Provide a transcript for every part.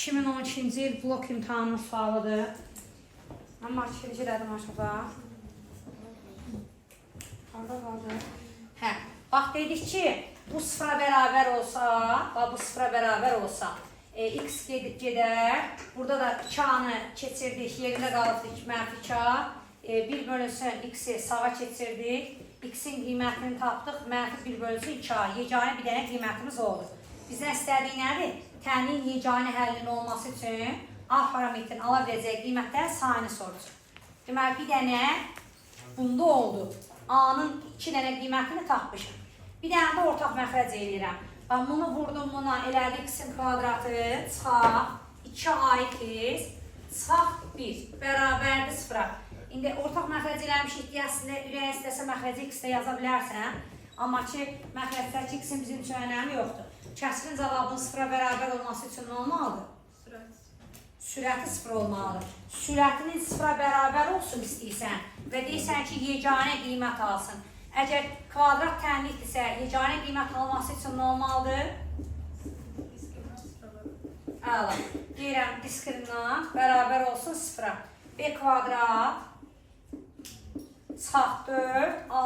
2012-ci il blok imtahanının sualıdır. Mən marketçi elədim aşağı. Orada qaldı. Hə, bax dedik ki, bu sıfıra bərabər olsa, bu sıfıra bərabər olsa, x gedər. Burada da 2-anı keçirdik, yerində qalıbdır mənfi 2. 1 bölünsün x-i sağa keçirdik. X-in qiymətini tapdıq, mənfi 1 bölünsün 2-a. Yeganə bir dənə qiymətimiz oldu. Bizdən istədiyi nədir? Təmin yeganə həllin olması üçün A parametrini ala biləcək qiymətlərin sayını soruşur. Deməli, bir dənə bunda oldu. A-nın 2 dənə qiymətini tapmışım. Bir dənə də ortaq məxrəc eləyirəm. Bax, bunu vurdum buna, elədi x-in kvadratı, çıxaq, 2a2, çıxaq 1, bərabərdir 0-a. İndi ortaq məxrəc eləmişik deyə əslində ürəyə istəsə məxrəci x-də yaza bilərsən. Amma ki, məxrəcdəki x-in bizim üçün önəmi yoxdur. Kəsrin cavabının 0-a bərabər olması üçün nə olmalıdır? Sürəti 0 olmalıdır. Sürətinin 0-a bərabər olsun istəyirsən və deyirsən ki, yeganə qiymət alsın. Əgər kvadrat tənlikdirsə, yeganə qiymət alması üçün nə olmalıdır? Əla. Deyirəm, diskriminant bərabər olsun 0-a. B kvadrat çıxaq 4A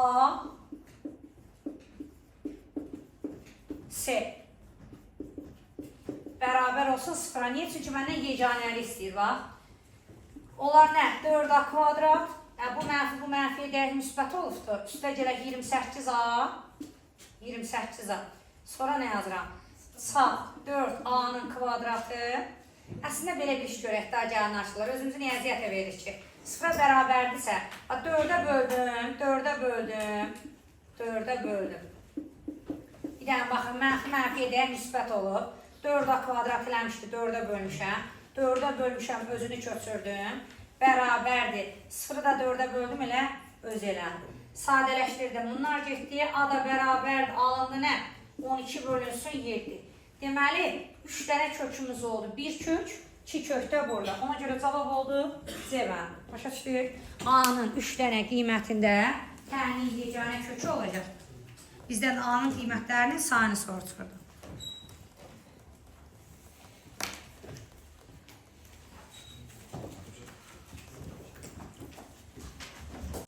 C bərabər olsun 0-a. Niyə? Çünki məndən yeganəli istəyir, bax. Onlar nə? 4A kvadrat. Bu mənfiyə dəyər müsbət olubdur. Üstə gələk 28A. 28A. Sonra nə yazıram? Çıxaq 4A-nın kvadratı. Əslində belə bir iş görək, daha gəlin açılır. Özümüzü niyə əziyyətə verir ki? 0-a bərabərdirsə, 4-ə böldüm, 4-ə böldüm, 4-ə böldüm. Bir dənə baxın, mənfiyə dəyər müsbət olub. 4A kvadrat eləmişdi, 4-ə bölmüşəm. 4-ə bölmüşəm, özünü köçürdüm. Bərabərdir. 0-ı da 4-ə böldüm, elə öz elədim. Sadələşdirdim. Bunlar getdi. A da bərabərdir. Alındı nə? 12 bölünsün 7. Deməli, 3 dənə kökümüz oldu. 1 kök, 2 kökdə burada. Ona görə cavab oldu C bəndi. Başa düşdük. A-nın 3 dənə qiymətində təmin yeganə kökü olacaq. Bizdən A-nın qiymətlərinin sayını soruşurdu.